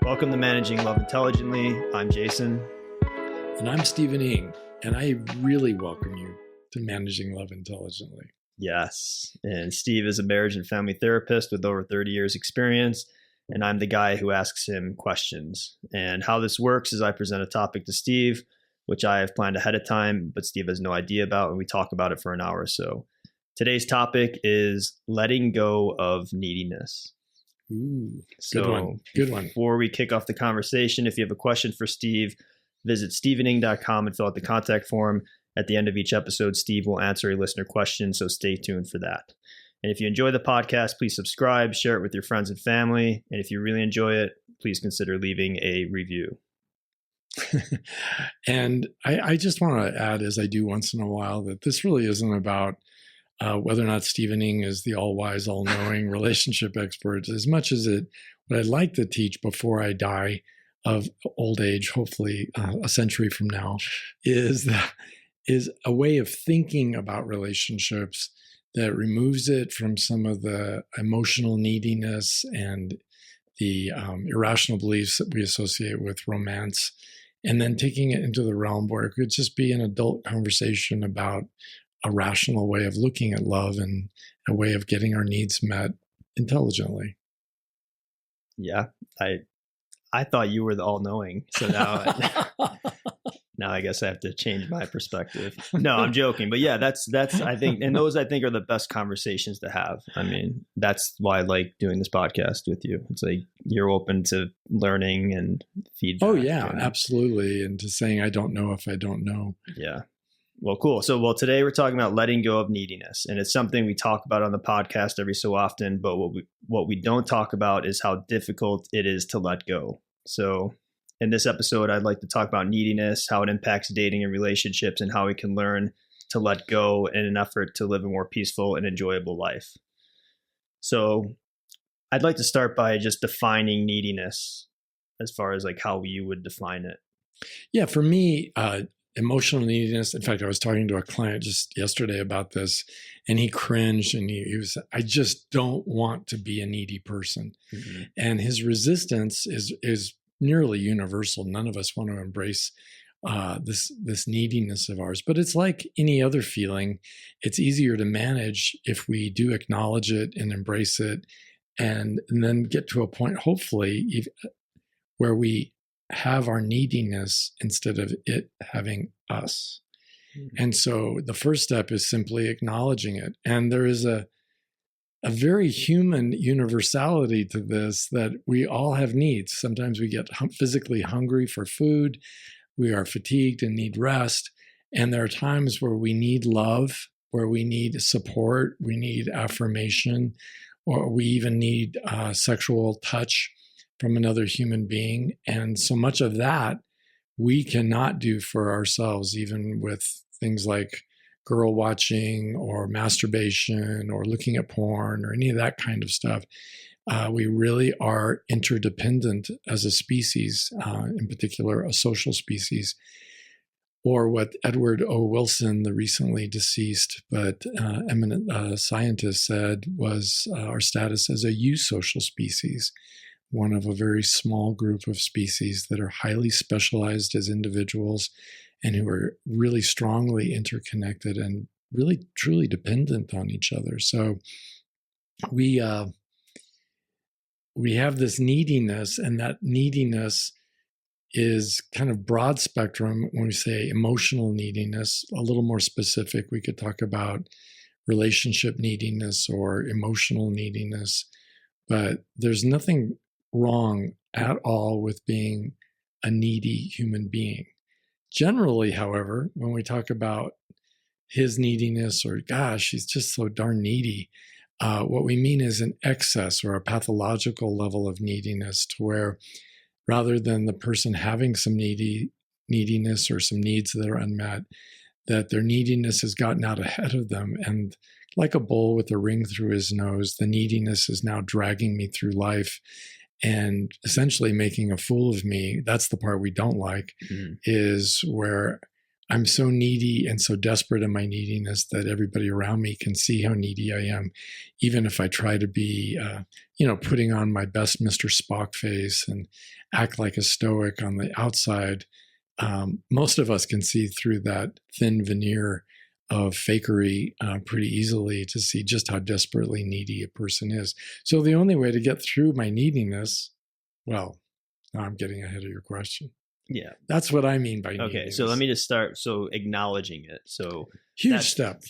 Welcome to Managing Love Intelligently. I'm Jason. And I'm Stephen Ng, and I really welcome you to Managing Love Intelligently. Yes, and Steve is a marriage and family therapist with over 30 years experience, and I'm the guy who asks him questions. And how this works is I present a topic to Steve, which I have planned ahead of time, but Steve has no idea about, and we talk about it for an hour or so. Today's topic is letting go of neediness. Ooh, good one. Good one. Before we kick off the conversation, if you have a question for Steve, visit stephening.com and fill out the contact form. At the end of each episode, Steve will answer a listener question, so stay tuned for that. And if you enjoy the podcast, please subscribe, share it with your friends and family. And if you really enjoy it, please consider leaving a review. And I just want to add, as I do once in a while, that this really isn't about whether or not Stephen Ng is the all-wise, all-knowing relationship expert, as much as what I'd like to teach before I die of old age, hopefully a century from now, is a way of thinking about relationships that removes it from some of the emotional neediness and the irrational beliefs that we associate with romance, and then taking it into the realm where it could just be an adult conversation about a rational way of looking at love and a way of getting our needs met intelligently. Yeah, I thought you were the all-knowing, so now I guess I have to change my perspective. No, I'm joking, but yeah, that's I think, and those I think are the best conversations to have. I mean, that's why I like doing this podcast with you. It's like you're open to learning and feedback. Oh yeah, absolutely, and to saying I don't know if I don't know. Yeah. Well, cool. So, today we're talking about letting go of neediness, and it's something we talk about on the podcast every so often. But what we don't talk about is how difficult it is to let go. So, in this episode, I'd like to talk about neediness, how it impacts dating and relationships, and how we can learn to let go in an effort to live a more peaceful and enjoyable life. So, I'd like to start by just defining neediness, as far as like how you would define it. Yeah, for me, emotional neediness. In fact, I was talking to a client just yesterday about this, and he cringed, and he was, I just don't want to be a needy person. Mm-hmm. And his resistance is nearly universal. None of us want to embrace this neediness of ours, but it's like any other feeling. It's easier to manage if we do acknowledge it and embrace it, and then get to a point, hopefully, where we have our neediness instead of it having us. Mm-hmm. And so the first step is simply acknowledging it. And there is a very human universality to this, that we all have needs. Sometimes we get physically hungry for food. We are fatigued and need rest. And there are times where we need love, where we need support, we need affirmation, or we even need sexual touch from another human being. And so much of that we cannot do for ourselves, even with things like girl watching or masturbation or looking at porn or any of that kind of stuff. We really are interdependent as a species, in particular a social species. Or what Edward O. Wilson, the recently deceased but eminent scientist, said was our status as a eusocial species, one of a very small group of species that are highly specialized as individuals and who are really strongly interconnected and really truly dependent on each other. So we have this neediness, and that neediness is kind of broad spectrum. When we say emotional neediness, a little more specific, we could talk about relationship neediness or emotional neediness, but there's nothing wrong at all with being a needy human being. Generally, however, when we talk about his neediness or, gosh, he's just so darn needy, what we mean is an excess or a pathological level of neediness, to where rather than the person having some neediness or some needs that are unmet, that their neediness has gotten out ahead of them. And like a bull with a ring through his nose, the neediness is now dragging me through life and essentially making a fool of me. That's the part we don't like, is where I'm so needy and so desperate in my neediness that everybody around me can see how needy I am, even if I try to be, putting on my best Mr. Spock face and act like a stoic on the outside. Most of us can see through that thin veneer of fakery pretty easily to see just how desperately needy a person is. So the only way to get through my neediness, well, now I'm getting ahead of your question. Yeah. That's what I mean by neediness. Okay, so let me just start. So acknowledging it. So huge step.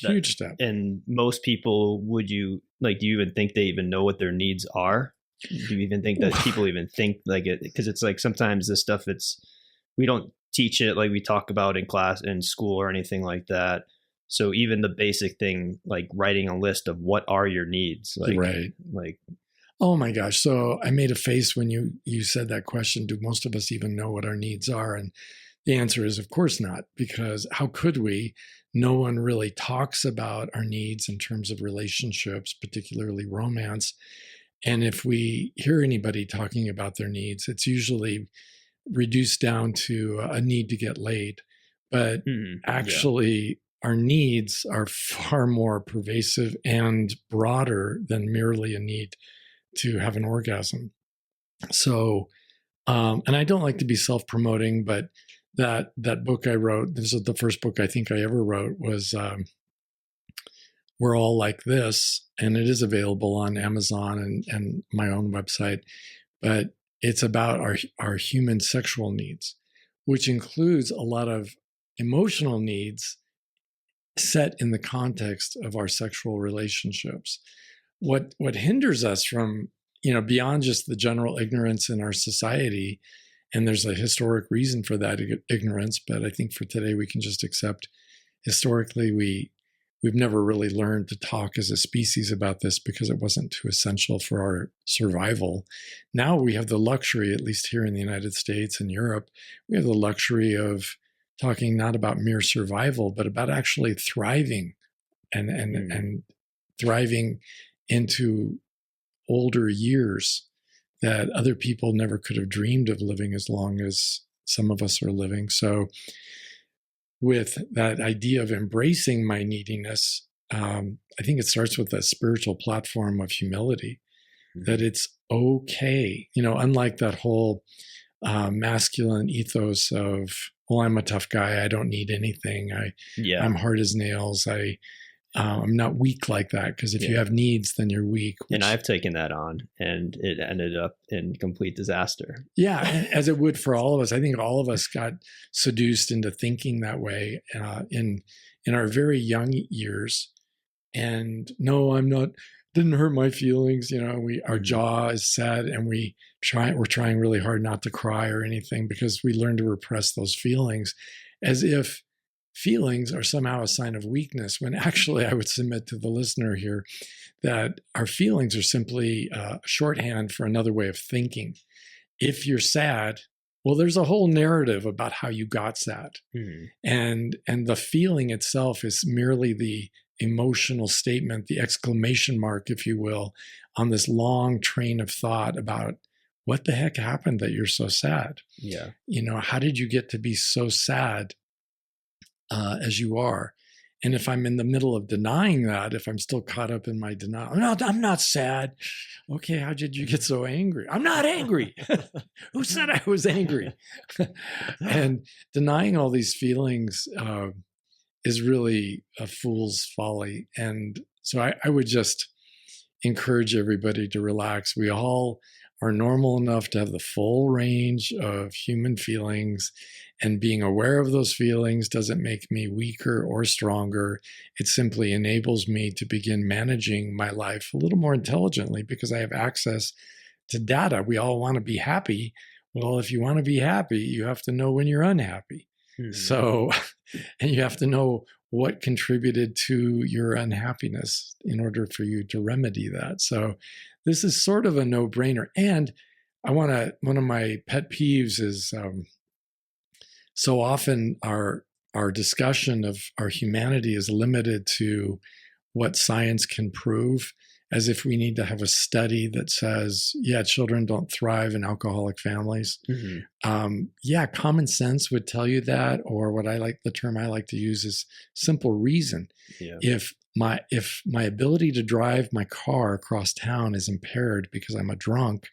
And most people, do you even think they even know what their needs are? Do you even think that people even think like it? Because it's like sometimes this stuff, we don't teach it like we talk about in class, in school, or anything like that. So even the basic thing, like writing a list of what are your needs, oh my gosh. So I made a face when you said that question. Do most of us even know what our needs are? And the answer is, of course not, because how could we? No one really talks about our needs in terms of relationships, particularly romance. And if we hear anybody talking about their needs, it's usually reduced down to a need to get laid. But actually, our needs are far more pervasive and broader than merely a need to have an orgasm. So, and I don't like to be self-promoting, but that book I wrote, this is the first book I think I ever wrote, was We're All Like This, and it is available on Amazon and my own website. But it's about our human sexual needs, which includes a lot of emotional needs set in the context of our sexual relationships. What hinders us from, beyond just the general ignorance in our society, and there's a historic reason for that ignorance, but I think for today we can just accept historically we've never really learned to talk as a species about this because it wasn't too essential for our survival. Now we have the luxury, at least here in the United States and Europe, we have the luxury of talking not about mere survival, but about actually thriving and thriving into older years that other people never could have dreamed of living as long as some of us are living. So with that idea of embracing my neediness, I think it starts with a spiritual platform of humility, that it's okay. Unlike that whole masculine ethos of, well, I'm a tough guy, I don't need anything, I'm hard as nails, I'm not weak like that, because if you have needs, then you're weak. And I've taken that on, and it ended up in complete disaster. Yeah, as it would for all of us. I think all of us got seduced into thinking that way in our very young years. And no, I'm not. Didn't hurt my feelings. Our jaw is set, and we're trying really hard not to cry or anything because we learn to repress those feelings, as if feelings are somehow a sign of weakness, when actually I would submit to the listener here that our feelings are simply shorthand for another way of thinking. If you're sad, well, there's a whole narrative about how you got sad. And the feeling itself is merely the emotional statement, the exclamation mark, if you will, on this long train of thought about what the heck happened that you're so sad? Yeah. How did you get to be so sad as you are? And if I'm in the middle of denying that, if I'm still caught up in my denial, I'm not sad. Okay, how did you get so angry? I'm not angry. Who said I was angry? And denying all these feelings is really a fool's folly. And so I would just encourage everybody to relax. We all are normal enough to have the full range of human feelings, and being aware of those feelings doesn't make me weaker or stronger. It simply enables me to begin managing my life a little more intelligently because I have access to data. We all want to be happy. Well, if you want to be happy, you have to know when you're unhappy. So, and you have to know what contributed to your unhappiness in order for you to remedy that. So this is sort of a no-brainer. And one of my pet peeves is so often our discussion of our humanity is limited to what science can prove, as if we need to have a study that says, yeah, children don't thrive in alcoholic families. Yeah, common sense would tell you that, or the term I like to use is simple reason. Yeah. If my ability to drive my car across town is impaired because I'm a drunk,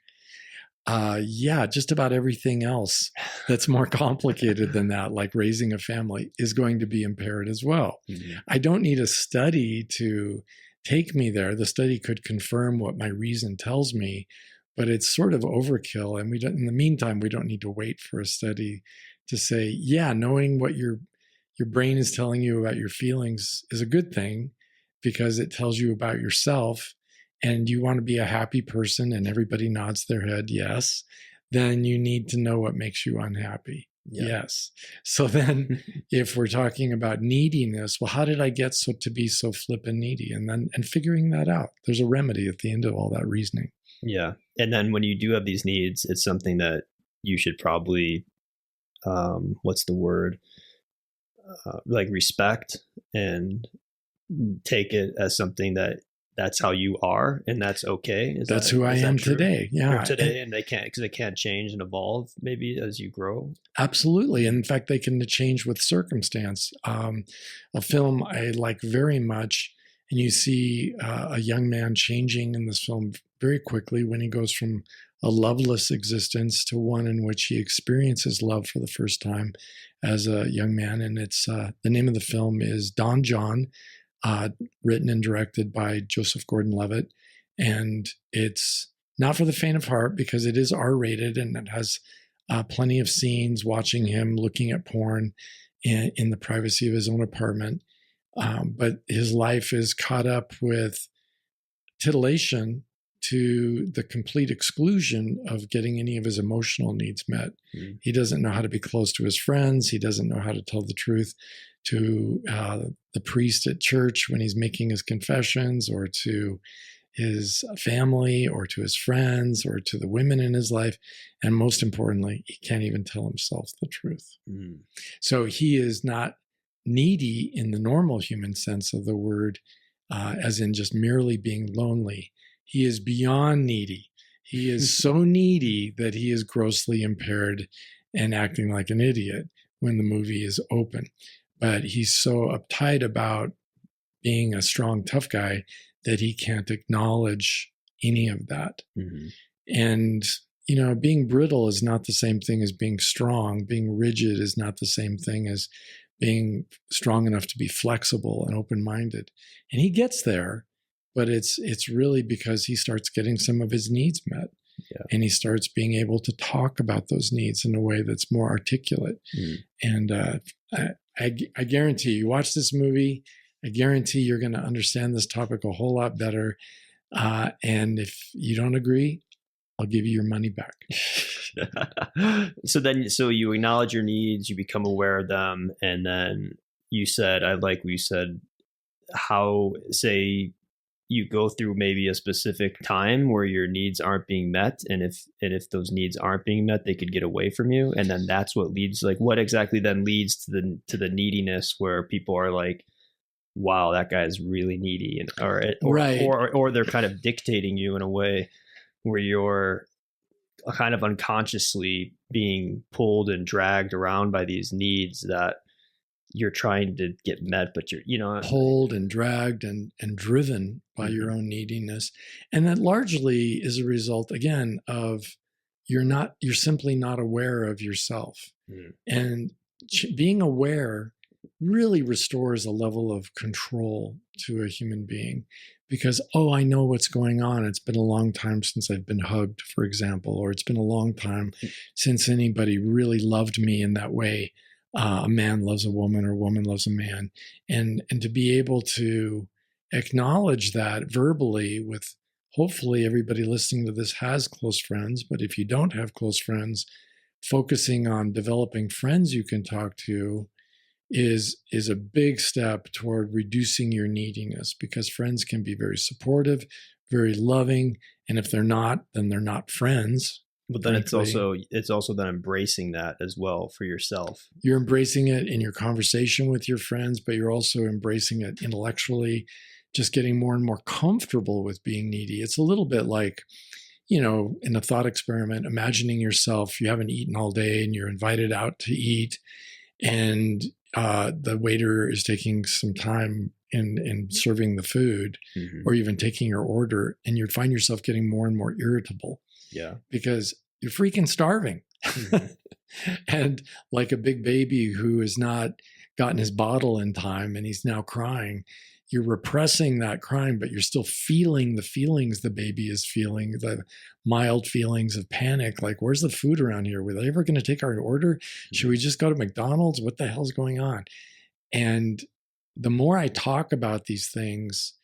yeah, just about everything else that's more complicated than that, like raising a family, is going to be impaired as well. I don't need a study to take me there. The study could confirm what my reason tells me, but it's sort of overkill. And in the meantime, we don't need to wait for a study to say, yeah, knowing what your brain is telling you about your feelings is a good thing because it tells you about yourself, and you want to be a happy person and everybody nods their head yes, then you need to know what makes you unhappy. Yeah. Yes. So then if we're talking about neediness, well, how did I get to be so flippin' needy? And figuring that out. There's a remedy at the end of all that reasoning. Yeah. And then when you do have these needs, it's something that you should probably, what's the word? Like respect and take it as something that's how you are, and that's okay. That's who I am today. Yeah. Or today, and they can't change and evolve maybe as you grow. Absolutely. And in fact, they can change with circumstance. A film I like very much, and you see a young man changing in this film very quickly when he goes from a loveless existence to one in which he experiences love for the first time as a young man. And it's the name of the film is Don John, written and directed by Joseph Gordon-Levitt. And it's not for the faint of heart because it is R-rated, and it has plenty of scenes watching him looking at porn in the privacy of his own apartment. But his life is caught up with titillation to the complete exclusion of getting any of his emotional needs met. He doesn't know how to be close to his friends. He doesn't know how to tell the truth to the priest at church when he's making his confessions, or to his family, or to his friends, or to the women in his life. And most importantly, he can't even tell himself the truth. So he is not needy in the normal human sense of the word, as in just merely being lonely. He is beyond needy. He is so needy that he is grossly impaired and acting like an idiot when the movie is open. But he's so uptight about being a strong, tough guy that he can't acknowledge any of that. And, being brittle is not the same thing as being strong. Being rigid is not the same thing as being strong enough to be flexible and open-minded. And he gets there, but it's really because he starts getting some of his needs met. Yeah. And he starts being able to talk about those needs in a way that's more articulate. And I guarantee you watch this movie, I guarantee you're going to understand this topic a whole lot better. And if you don't agree, I'll give you your money back. So you acknowledge your needs, you become aware of them. And then you said, I like what you said, how, say, you go through maybe a specific time where your needs aren't being met. And if those needs aren't being met, they could get away from you. And then that's what leads, like what exactly then leads to the neediness where people are like, wow, that guy is really needy. And, or they're kind of dictating you in a way where you're kind of unconsciously being pulled and dragged around by these needs that you're trying to get met, but you're, pulled and dragged and driven by your own neediness. And that largely is a result, again, of you're simply not aware of yourself. And being aware really restores a level of control to a human being because, I know what's going on. It's been a long time since I've been hugged, for example, or it's been a long time since anybody really loved me in that way. A man loves a woman or a woman loves a man. And to be able to acknowledge that verbally with, hopefully everybody listening to this has close friends, but if you don't have close friends, focusing on developing friends you can talk to is a big step toward reducing your neediness, because friends can be very supportive, very loving. And if they're not, then they're not friends. But then it's also then embracing that as well for yourself. You're embracing it in your conversation with your friends, but you're also embracing it intellectually, just getting more and more comfortable with being needy. It's a little bit like, in a thought experiment, imagining yourself, you haven't eaten all day and you're invited out to eat, and the waiter is taking some time in serving the food, or even taking your order, and you find yourself getting more and more irritable. Yeah. Because you're freaking starving. And like a big baby who has not gotten his bottle in time and he's now crying, you're repressing that crying, but you're still feeling the feelings the baby is feeling, the mild feelings of panic. Like, where's the food around here? Were they ever going to take our order? Should we just go to McDonald's? What the hell's going on? And the more I talk about these things,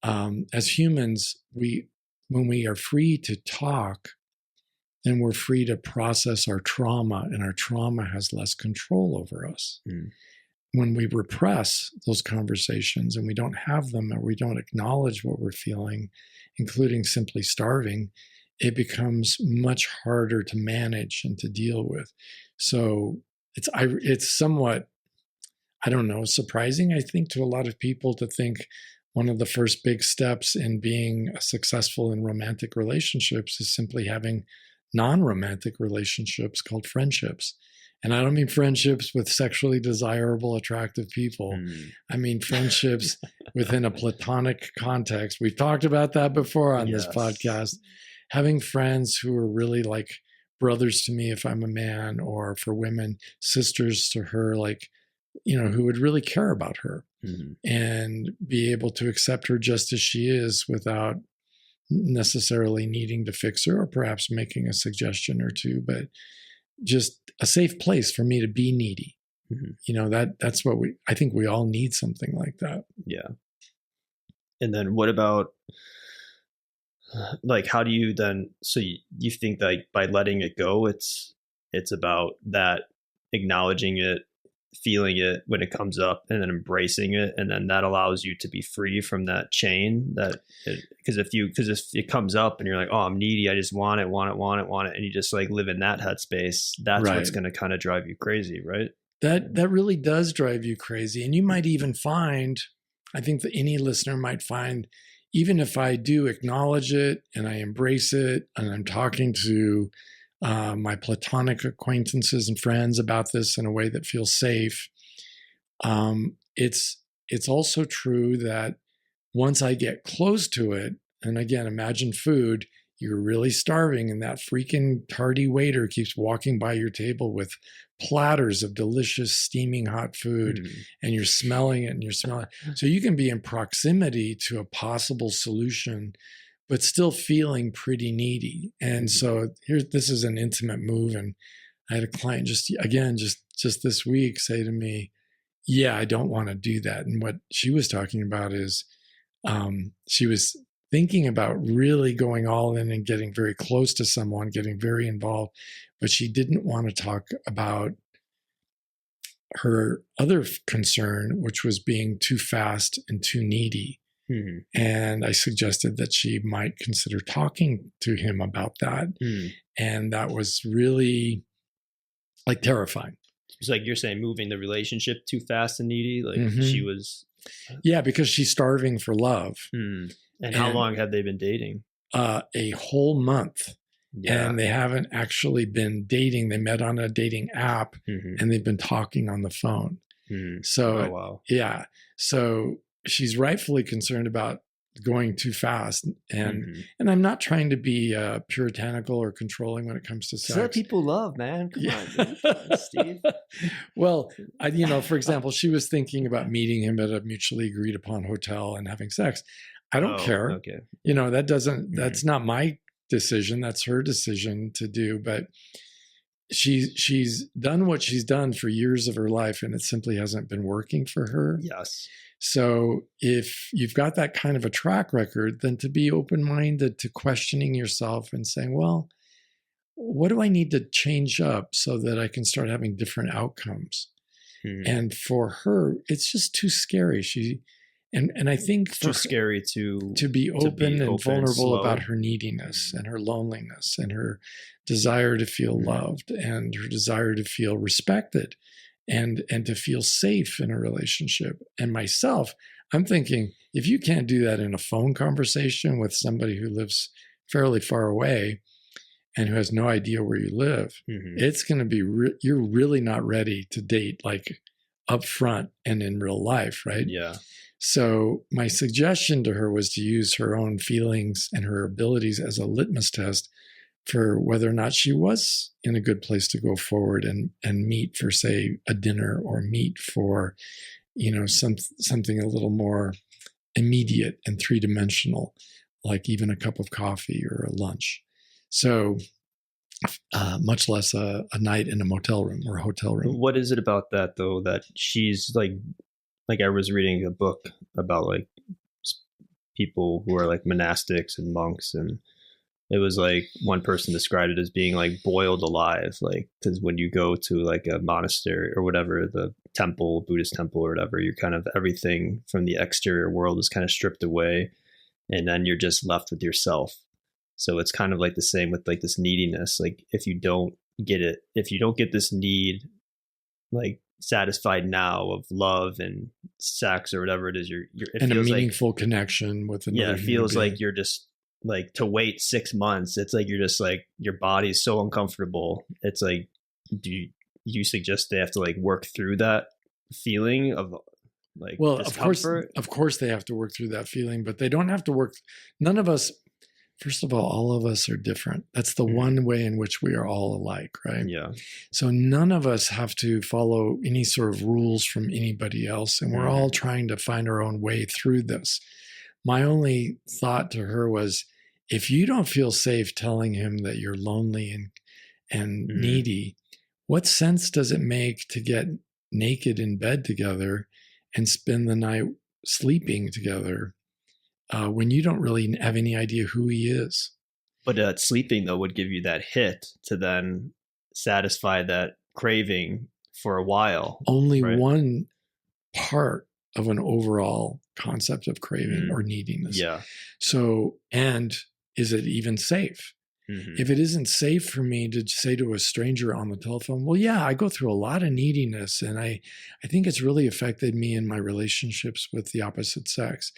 as humans, when we are free to talk, then we're free to process our trauma, and our trauma has less control over us. When we repress those conversations and we don't have them, or we don't acknowledge what we're feeling, including simply starving, it becomes much harder to manage and to deal with. So it's somewhat, I don't know, surprising, I think, to a lot of people to think one of the first big steps in being successful in romantic relationships is simply having non-romantic relationships called friendships. And I don't mean friendships with sexually desirable, attractive people. I mean friendships within a platonic context. We've talked about that before on this podcast. Having friends who are really like brothers to me if I'm a man, or for women, sisters to her, like, who would really care about her and be able to accept her just as she is without necessarily needing to fix her, or perhaps making a suggestion or two, but just a safe place for me to be needy. That's what I think we all need, something like that. Yeah. And then what about, like, how do you then, so you think like by letting it go, it's about that, acknowledging it, feeling it when it comes up, and then embracing it, and then that allows you to be free from that chain, because if it comes up and you're like, oh, I'm needy, I just want it, and you just like live in that headspace, that's what's going to kind of drive you crazy, right? That really does drive you crazy. And you might even find, I think that any listener might find, even if I do acknowledge it and I embrace it, and I'm talking to my platonic acquaintances and friends about this in a way that feels safe, it's also true that once I get close to it, and again, imagine food, you're really starving, and that freaking tardy waiter keeps walking by your table with platters of delicious, steaming hot food, and you're smelling it, and you're smelling it. So you can be in proximity to a possible solution, but still feeling pretty needy. And so this is an intimate move. And I had a client just this week say to me, yeah, I don't want to do that. And what she was talking about is she was thinking about really going all in and getting very close to someone, getting very involved, but she didn't want to talk about her other concern, which was being too fast and too needy. And I suggested that she might consider talking to him about that. And that was really like terrifying. It's like you're saying, moving the relationship too fast and needy. Like she was. Yeah, because she's starving for love. And how long have they been dating? A whole month. Yeah. And they haven't actually been dating. They met on a dating app and they've been talking on the phone. So, yeah. So she's rightfully concerned about going too fast. And I'm not trying to be puritanical or controlling when it comes to sex. That's what people love, man. Come on, Steve. Well, for example, she was thinking about meeting him at a mutually agreed upon hotel and having sex. I don't care. Okay. That's not my decision. That's her decision to do. But she's done what she's done for years of her life, and it simply hasn't been working for her. Yes. So if you've got that kind of a track record, then to be open-minded to questioning yourself and saying, well, what do I need to change up so that I can start having different outcomes? And for her, it's just too scary. And I think it's too scary to be open and vulnerable about her neediness and her loneliness and her desire to feel loved and her desire to feel respected and to feel safe in a relationship. And myself, I'm thinking, if you can't do that in a phone conversation with somebody who lives fairly far away and who has no idea where you live, it's going to be, you're really not ready to date like up front and in real life, right? Yeah. So my suggestion to her was to use her own feelings and her abilities as a litmus test for whether or not she was in a good place to go forward and meet for, say, a dinner, or meet for, something a little more immediate and three-dimensional, like even a cup of coffee or a lunch. So much less a night in a motel room or a hotel room. What is it about that, though, that she's like I was reading a book about like people who are like monastics and monks, and it was like one person described it as being like boiled alive, like, because when you go to like a monastery or whatever, the temple, Buddhist temple or whatever, you're kind of, everything from the exterior world is kind of stripped away, and then you're just left with yourself. So it's kind of like the same with like this neediness. Like if you don't get this need like satisfied now of love and sex or whatever it is, it and feels a meaningful connection with another. Yeah, it feels like you're just like, to wait 6 months, it's like you're just like, your body's so uncomfortable. It's like, do you suggest they have to like work through that feeling of like, well, discomfort? of course they have to work through that feeling, but they don't have to work. None of us, first of all of us are different. That's the one way in which we are all alike, right? Yeah. So none of us have to follow any sort of rules from anybody else, and we're all trying to find our own way through this. My only thought to her was, if you don't feel safe telling him that you're lonely and needy, what sense does it make to get naked in bed together and spend the night sleeping together when you don't really have any idea who he is? But sleeping, though, would give you that hit to then satisfy that craving for a while. Only one part of an overall concept of craving or neediness. Yeah. So, and is it even safe? If it isn't safe for me to say to a stranger on the telephone, well, yeah, I go through a lot of neediness, and I think it's really affected me in my relationships with the opposite sex.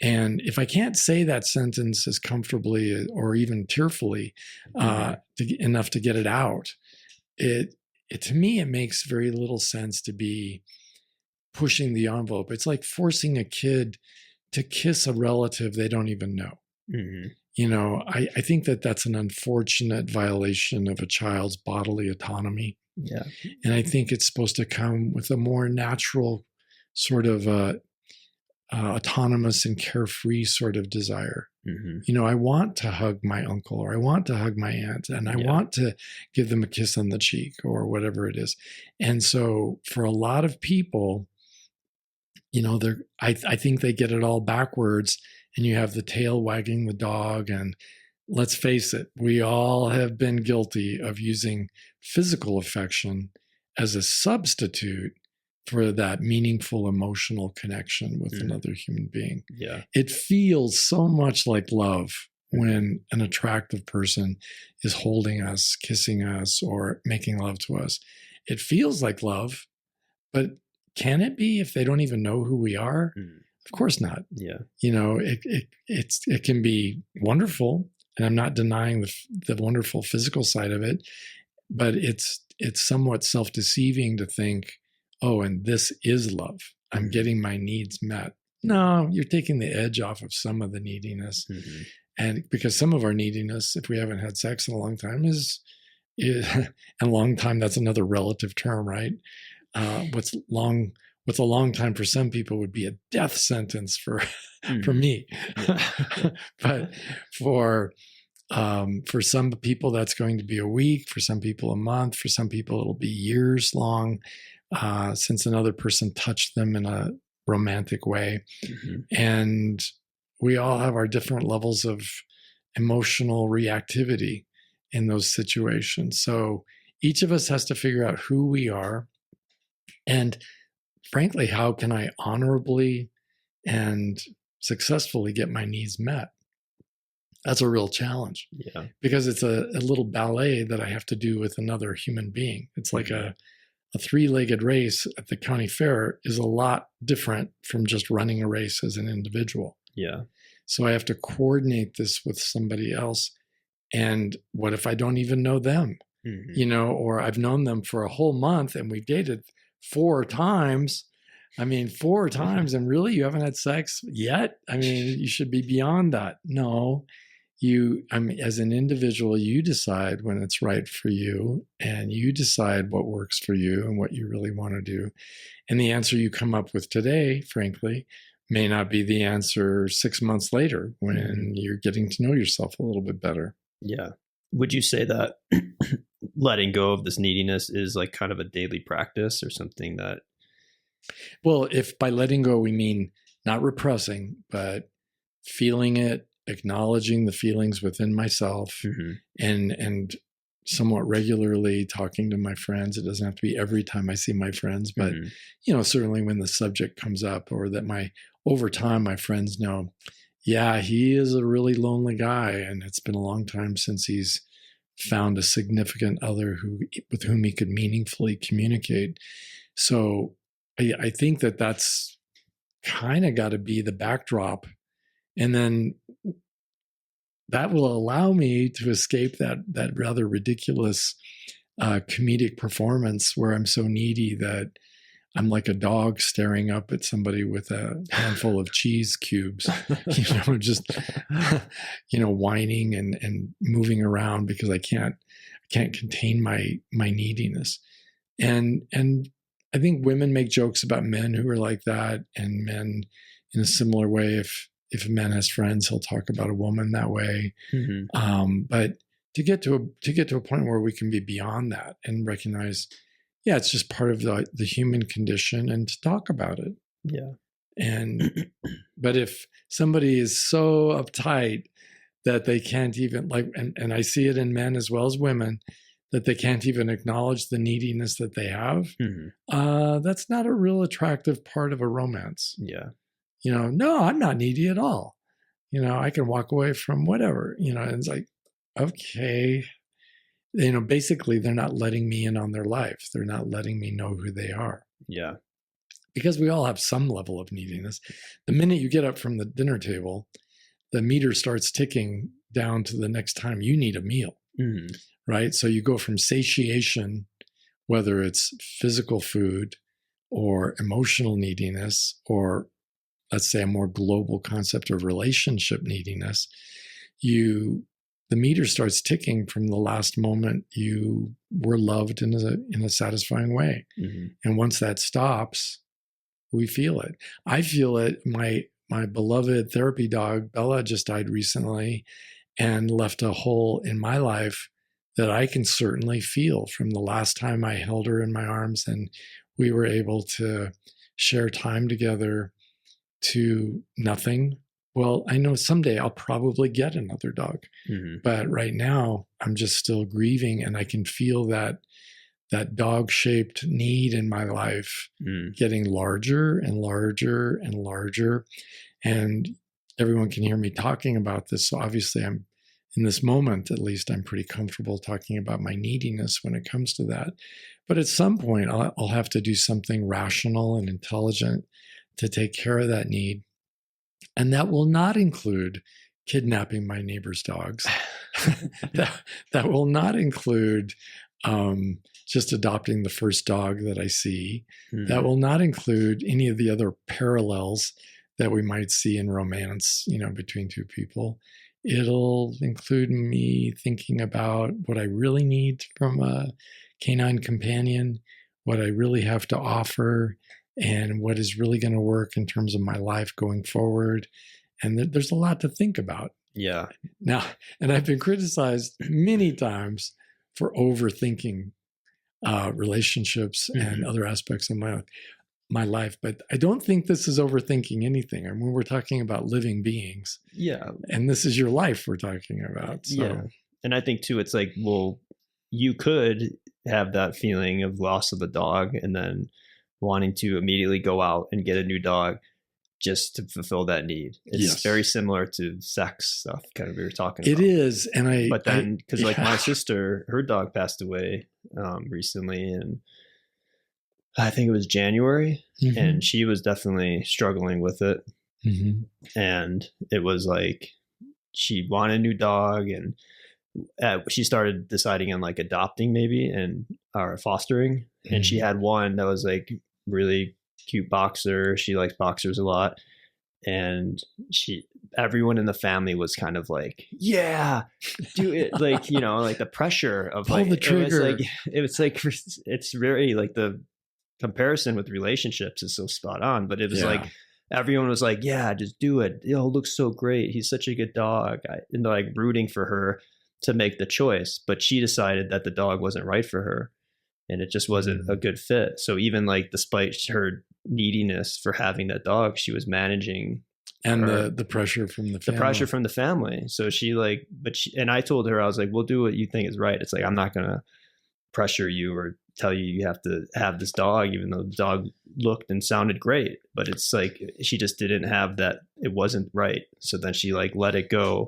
And if I can't say that sentence as comfortably or even tearfully enough to get it out, it to me, it makes very little sense to be pushing the envelope. It's like forcing a kid to kiss a relative they don't even know. I think that's an unfortunate violation of a child's bodily autonomy. Yeah. And I think it's supposed to come with a more natural sort of autonomous and carefree sort of desire. I want to hug my uncle, or I want to hug my aunt, and I want to give them a kiss on the cheek or whatever it is. And so for a lot of people, I think they get it all backwards, and you have the tail wagging the dog. And let's face it, we all have been guilty of using physical affection as a substitute for that meaningful emotional connection with another human being. Yeah. It feels so much like love when an attractive person is holding us, kissing us, or making love to us. It feels like love, but can it be if they don't even know who we are? Of course not. Yeah. It can be wonderful, and I'm not denying the wonderful physical side of it, but it's somewhat self-deceiving to think, oh, and this is love. I'm getting my needs met. No, you're taking the edge off of some of the neediness. And because some of our neediness, if we haven't had sex in a long time, is and a long time, that's another relative term, right? What's a long time for some people would be a death sentence for me. But for some people, that's going to be a week. For some people, a month. For some people, it'll be years long since another person touched them in a romantic way. And we all have our different levels of emotional reactivity in those situations. So each of us has to figure out who we are. And frankly, how can I honorably and successfully get my needs met? That's a real challenge. Yeah. Because it's a little ballet that I have to do with another human being. It's like a a 3-legged race at the county fair is a lot different from just running a race as an individual. Yeah. So I have to coordinate this with somebody else. And what if I don't even know them? Or I've known them for a whole month and we've dated 4 times. 4 times, and really you haven't had sex yet? You should be beyond that. No, as an individual, you decide when it's right for you, and you decide what works for you and what you really want to do. And the answer you come up with today, frankly, may not be the answer 6 months later when you're getting to know yourself a little bit better. Yeah. Would you say that letting go of this neediness is like kind of a daily practice or something that? Well, if by letting go we mean not repressing, but feeling it, acknowledging the feelings within myself, and somewhat regularly talking to my friends. It doesn't have to be every time I see my friends, but certainly when the subject comes up, or that over time my friends know, yeah, he is a really lonely guy, and it's been a long time since he's found a significant other with whom he could meaningfully communicate. So I think that's kind of got to be the backdrop. And then that will allow me to escape that rather ridiculous comedic performance where I'm so needy that I'm like a dog staring up at somebody with a handful of cheese cubes, just, whining and moving around because I can't contain my neediness. And I think women make jokes about men who are like that, and men in a similar way. If a man has friends, he'll talk about a woman that way. But to get to a point where we can be beyond that and recognize, yeah, it's just part of the human condition, and to talk about it. Yeah. But if somebody is so uptight that they can't even and I see it in men as well as women, that they can't even acknowledge the neediness that they have, that's not a real attractive part of a romance. Yeah. No, I'm not needy at all. I can walk away from whatever, and it's like, okay, basically they're not letting me in on their life. They're not letting me know who they are. Yeah. Because we all have some level of neediness. The minute you get up from the dinner table, the meter starts ticking down to the next time you need a meal. Right? So you go from satiation, whether it's physical food or emotional neediness, or let's say a more global concept of relationship neediness, the meter starts ticking from the last moment you were loved in a satisfying way. And once that stops, we feel it. I feel it. My beloved therapy dog, Bella, just died recently and left a hole in my life that I can certainly feel from the last time I held her in my arms and we were able to share time together, to nothing. Well, I know someday I'll probably get another dog, but right now I'm just still grieving, and I can feel that dog-shaped need in my life getting larger and larger and larger. And everyone can hear me talking about this. So obviously I'm, in this moment, at least, I'm pretty comfortable talking about my neediness when it comes to that. But at some point, I'll have to do something rational and intelligent to take care of that need. And that will not include kidnapping my neighbor's dogs. that will not include just adopting the first dog that I see. That will not include any of the other parallels that we might see in romance, between two people. It'll include me thinking about what I really need from a canine companion, what I really have to offer, and what is really going to work in terms of my life going forward. And there's a lot to think about. Yeah. Now, and I've been criticized many times for overthinking relationships and other aspects of my life, but I don't think this is overthinking anything. I mean, we're talking about living beings. Yeah. And this is your life we're talking about. So. Yeah. And I think too, it's like, well, you could have that feeling of loss of the dog and then wanting to immediately go out and get a new dog just to fulfill that need. It's very similar to sex stuff kind of we were talking about. It is. And but then, because like my sister, her dog passed away recently, and I think it was January, Mm-hmm. and she was definitely struggling with it. Mm-hmm. And it was like she wanted a new dog, and she started deciding on like adopting maybe and or fostering. Mm-hmm. And she had one that was like really cute boxer. She likes boxers a lot. And everyone in the family was kind of like, yeah, do it. Like, you know, like the pressure of pull like the trigger. It's very like the comparison with relationships is so spot on, but it was like everyone was like, yeah, just do it. It looks so great. He's such a good dog. And like rooting for her to make the choice, but she decided that the dog wasn't right for her, and it just wasn't a good fit. So even like despite her neediness for having that dog, she was managing and the pressure from the family. So she like, and I told her, I was like, we'll do what you think is right. It's like, I'm not going to pressure you or tell you have to have this dog, even though the dog looked and sounded great. But it's like, she just didn't have that. It wasn't right. So then she like let it go.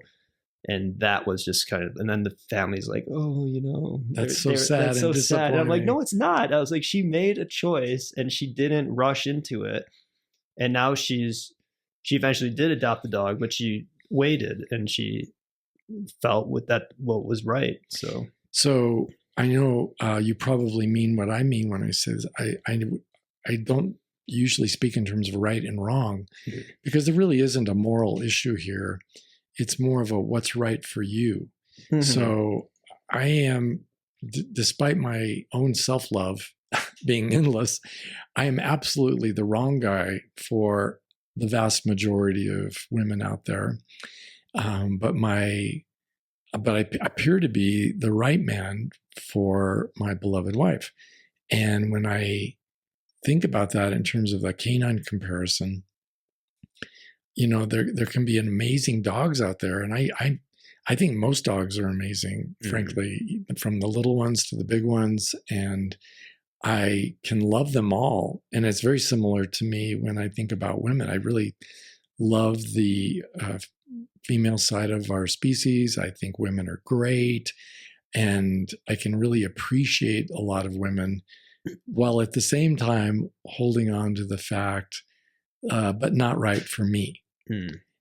And that was just kind of, and then the family's like, oh, you know, that's so sad. That's so sad. And I'm like, no, it's not. I was like, she made a choice and she didn't rush into it. And now she eventually did adopt the dog, but she waited and she felt with that what was right. So I know you probably mean what I mean when I say this. I don't usually speak in terms of right and wrong, because there really isn't a moral issue here. It's more of a what's right for you. Mm-hmm. So I am, despite my own self-love being endless, I am absolutely the wrong guy for the vast majority of women out there. But I appear to be the right man for my beloved wife. And when I think about that in terms of the canine comparison, you know, there can be amazing dogs out there. And I think most dogs are amazing, frankly, from the little ones to the big ones. And I can love them all. And it's very similar to me when I think about women. I really love the female side of our species. I think women are great. And I can really appreciate a lot of women, while at the same time holding on to the fact, but not right for me.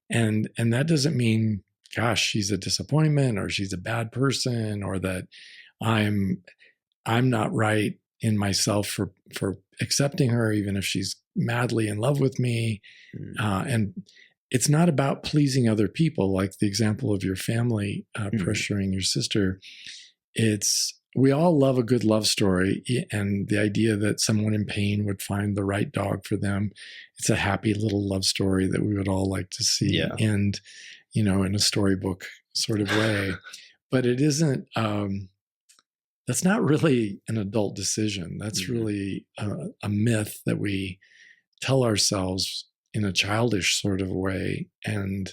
And that doesn't mean, gosh, she's a disappointment or she's a bad person, or that I'm not right in myself for accepting her, even if she's madly in love with me. And it's not about pleasing other people, like the example of your family pressuring your sister. We all love a good love story, and the idea that someone in pain would find the right dog for them. It's a happy little love story that we would all like to see end, you know, in a storybook sort of way. But it isn't, that's not really an adult decision. That's really a myth that we tell ourselves in a childish sort of way. And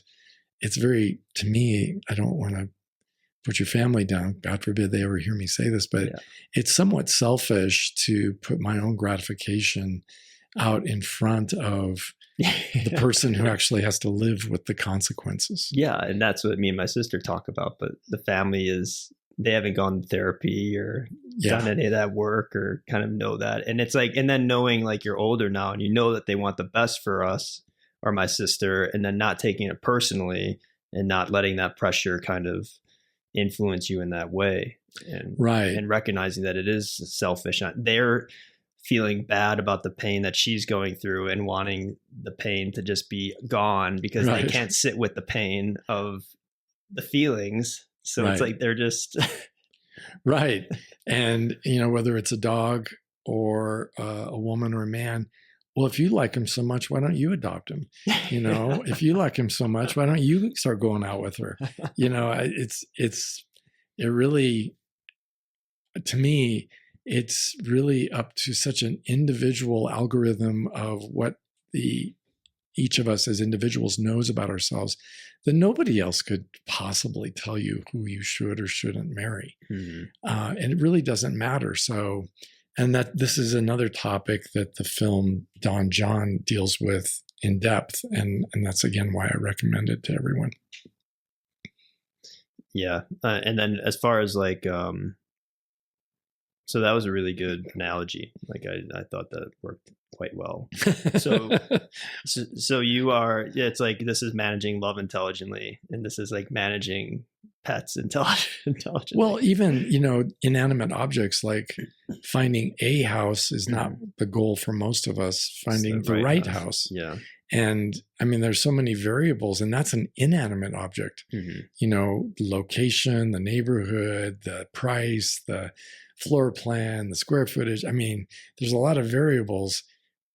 it's very, to me, I don't want to put your family down. God forbid they ever hear me say this, but it's somewhat selfish to put my own gratification out in front of the person who actually has to live with the consequences. Yeah. And that's what me and my sister talk about. But the family they haven't gone to therapy or done any of that work or kind of know that. And it's like, and then knowing like you're older now and you know that they want the best for us or my sister, and then not taking it personally and not letting that pressure kind of influence you in that way, and recognizing that it is selfish. They're feeling bad about the pain that she's going through and wanting the pain to just be gone because they can't sit with the pain of the feelings. So it's like they're just right. And you know, whether it's a dog or a woman or a man, well, if you like him so much, why don't you adopt him? You know, if you like him so much, why don't you start going out with her? You know, it really, to me, it's really up to such an individual algorithm of what each of us as individuals knows about ourselves that nobody else could possibly tell you who you should or shouldn't marry. And it really doesn't matter. So, and that this is another topic that the film Don John deals with in depth. And that's, again, why I recommend it to everyone. Yeah. And then as far as like So that was a really good analogy. Like I thought that worked quite well. So, so you are, yeah, it's like, this is managing love intelligently, and this is like managing pets intelligently. Well, even, inanimate objects, like finding a house is not the goal for most of us. Finding the right house. Yeah. And I mean, there's so many variables, and that's an inanimate object. The location, the neighborhood, the price, the floor plan, the square footage. I mean, there's a lot of variables,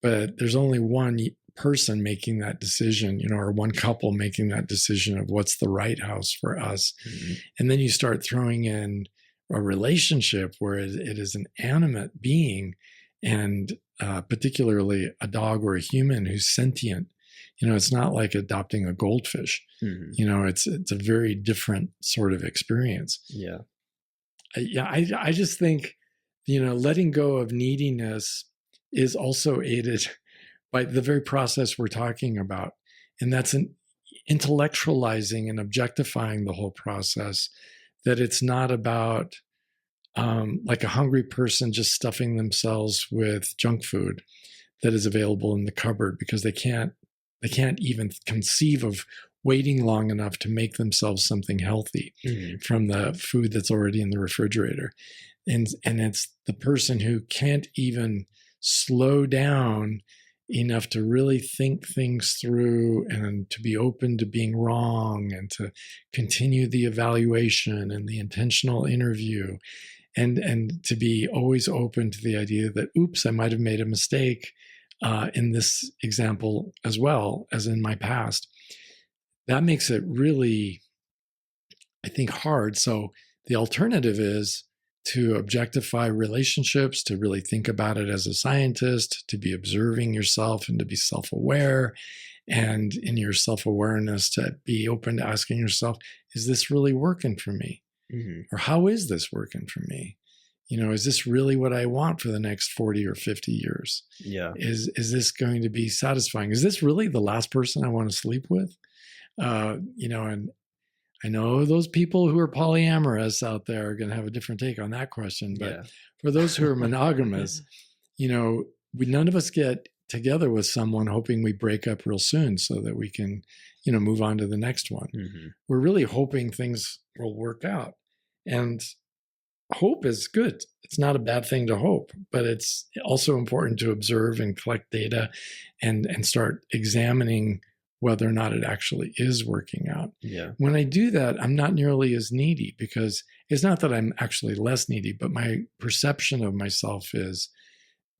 but there's only one person making that decision, or one couple making that decision of what's the right house for us. And then you start throwing in a relationship where it is an animate being, and particularly a dog or a human who's sentient. It's not like adopting a goldfish. It's a very different sort of experience. Yeah. I just think, letting go of neediness is also aided by the very process we're talking about. And that's an intellectualizing and objectifying the whole process, that it's not about like a hungry person just stuffing themselves with junk food that is available in the cupboard because they can't even conceive of waiting long enough to make themselves something healthy from the food that's already in the refrigerator. And it's the person who can't even slow down enough to really think things through, and to be open to being wrong, and to continue the evaluation and the intentional interview, and to be always open to the idea that, oops, I might have made a mistake in this example as well as in my past. That makes it really, I think, hard. So the alternative is to objectify relationships, to really think about it as a scientist, to be observing yourself and to be self-aware. And in your self-awareness, to be open to asking yourself, is this really working for me? Or how is this working for me? Is this really what I want for the next 40 or 50 years? Yeah. Is this going to be satisfying? Is this really the last person I want to sleep with? And I know those people who are polyamorous out there are going to have a different take on that question. But for those who are monogamous, none of us get together with someone hoping we break up real soon so that we can, move on to the next one. We're really hoping things will work out. And hope is good. It's not a bad thing to hope, but it's also important to observe and collect data and start examining whether or not it actually is working out. Yeah. When I do that, I'm not nearly as needy, because it's not that I'm actually less needy, but my perception of myself is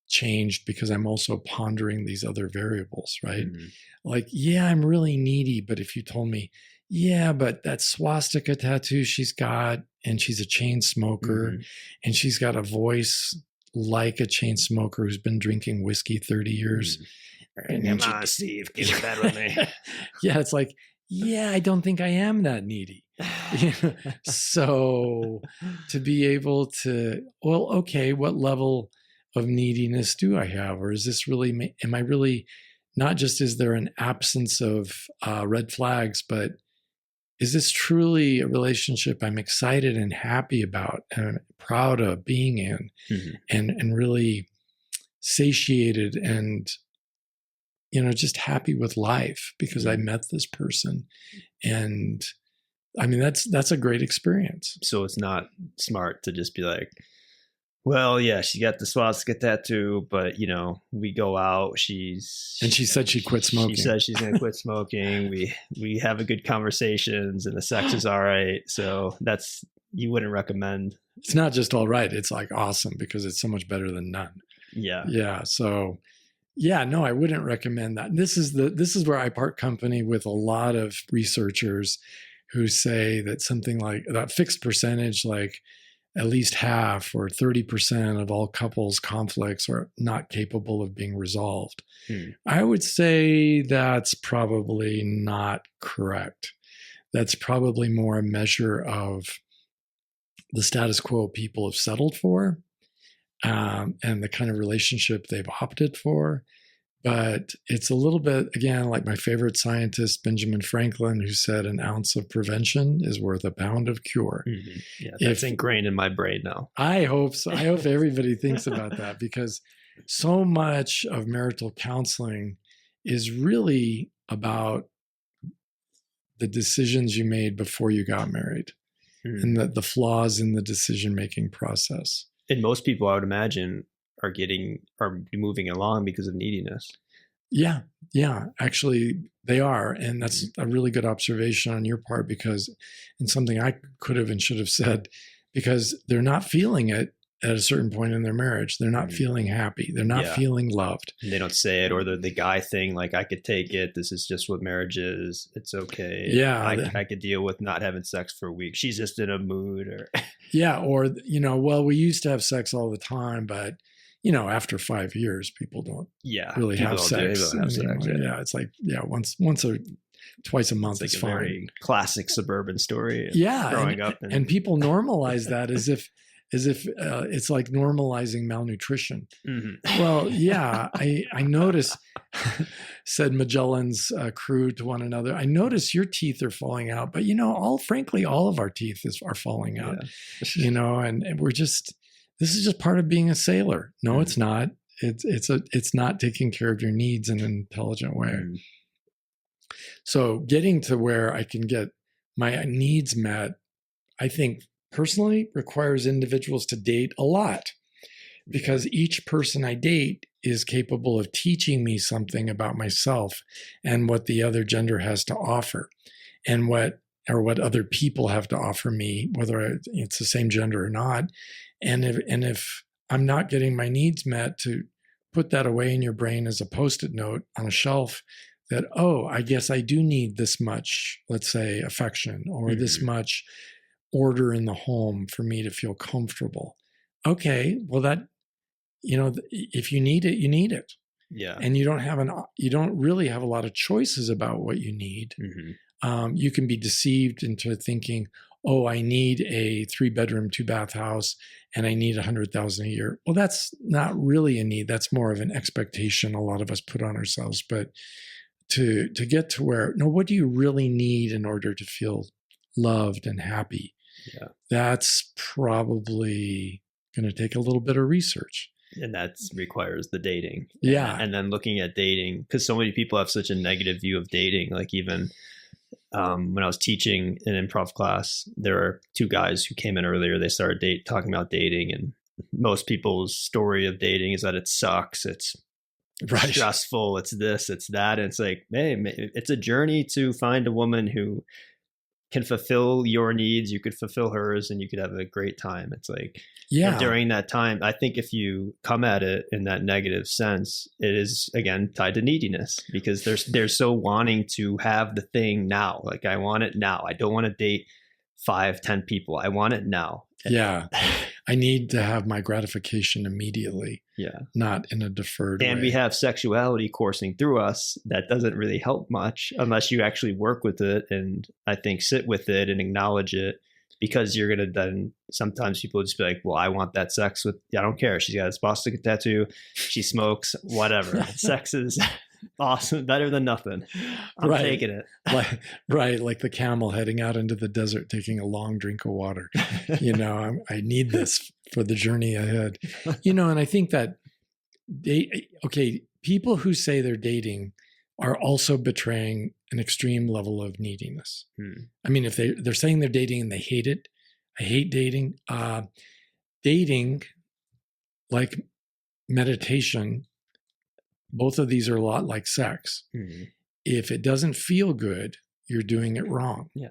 changed because I'm also pondering these other variables, right? Like, yeah, I'm really needy, but if you told me, yeah, but that swastika tattoo she's got, and she's a chain smoker, and she's got a voice like a chain smoker who's been drinking whiskey 30 years. Come on, Steve, get in bed with me. Yeah, it's like, yeah, I don't think I am that needy. So to be able to, well, okay, what level of neediness do I have? Or is this really, am I really, not just is there an absence of red flags, but is this truly a relationship I'm excited and happy about and proud of being in, and really satiated and, just happy with life because I met this person? And I mean, that's a great experience. So it's not smart to just be like, well, yeah, she got the swastika tattoo, but we go out. And she said she quit smoking. She said she's going to quit smoking. We have a good conversations, and the sex is all right. So you wouldn't recommend. It's not just all right. It's like awesome, because it's so much better than none. Yeah. Yeah. So yeah, no, I wouldn't recommend that. This is where I part company with a lot of researchers who say that something like that fixed percentage, like at least half or 30% of all couples conflicts are not capable of being resolved. I would say that's probably not correct. That's probably more a measure of the status quo people have settled for, and the kind of relationship they've opted for. But it's a little bit, again, like my favorite scientist, Benjamin Franklin, who said an ounce of prevention is worth a pound of cure. Mm-hmm. Yeah, that's ingrained in my brain now. I hope so. I hope everybody thinks about that, because so much of marital counseling is really about the decisions you made before you got married, and the flaws in the decision-making process. And most people, I would imagine, are moving along because of neediness. Yeah, actually they are. And that's a really good observation on your part, because, and something I could have and should have said, because they're not feeling it at a certain point in their marriage. They're not feeling happy. They're not feeling loved. And they don't say it, or the guy thing, like, I could take it. This is just what marriage is. It's okay. Yeah. I could deal with not having sex for a week. She's just in a mood. Or yeah. Or, well, we used to have sex all the time, but after 5 years, people don't really have sex. Yeah. It's like, once or twice a month is fine. A very classic suburban story. Yeah. Growing up. And people normalize that as if it's like normalizing malnutrition. Mm-hmm. Well, yeah, I notice, said Magellan's crew to one another, I notice your teeth are falling out, but frankly, all of our teeth are falling out, and we're just, this is just part of being a sailor. No, mm-hmm. It's not. It's not taking care of your needs in an intelligent way. Mm-hmm. So getting to where I can get my needs met, I think personally requires individuals to date a lot, because each person I date is capable of teaching me something about myself and what the other gender has to offer, and what other people have to offer me, whether it's the same gender or not. And if I'm not getting my needs met, to put that away in your brain as a Post-it note on a shelf, that, I guess I do need this much, let's say, affection, or mm-hmm. this much order in the home for me to feel comfortable. Okay, well, that, if you need it, you need it. Yeah. And you don't really have a lot of choices about what you need. Mm-hmm. You can be deceived into thinking, I need a 3-bedroom, 2-bath house, and I need $100,000 a year. Well, that's not really a need. That's more of an expectation a lot of us put on ourselves. But to get to where, no, what do you really need in order to feel loved and happy? Yeah. That's probably going to take a little bit of research. And that requires the dating. Yeah. And then looking at dating, because so many people have such a negative view of dating. Like, even when I was teaching an improv class, there were 2 guys who came in earlier. They started talking about dating, and most people's story of dating is that it sucks. It's stressful. It's this, it's that. And it's like, hey, it's a journey to find a woman who can fulfill your needs. You could fulfill hers, and you could have a great time. It's like, during that time, I think if you come at it in that negative sense, it is, again, tied to neediness, because they're so wanting to have the thing now. Like, I want it now. I don't want to date 5-10 people. I want it now. Yeah. I need to have my gratification immediately. Yeah. Not in a deferred way. And we have sexuality coursing through us that doesn't really help much unless you actually work with it, and I think sit with it and acknowledge it, because you're going to then, sometimes people just be like, well, I want that sex with, I don't care. She's got a swastika tattoo. She smokes, whatever. Sex is awesome. Better than nothing. I'm taking it. Like the camel heading out into the desert, taking a long drink of water. I need this for the journey ahead. And I think that people who say they're dating are also betraying an extreme level of neediness. I mean, if they're saying they're dating and they hate it, I hate dating. Dating, like meditation, both of these are a lot like sex. Mm-hmm. If it doesn't feel good, you're doing it wrong. Yeah.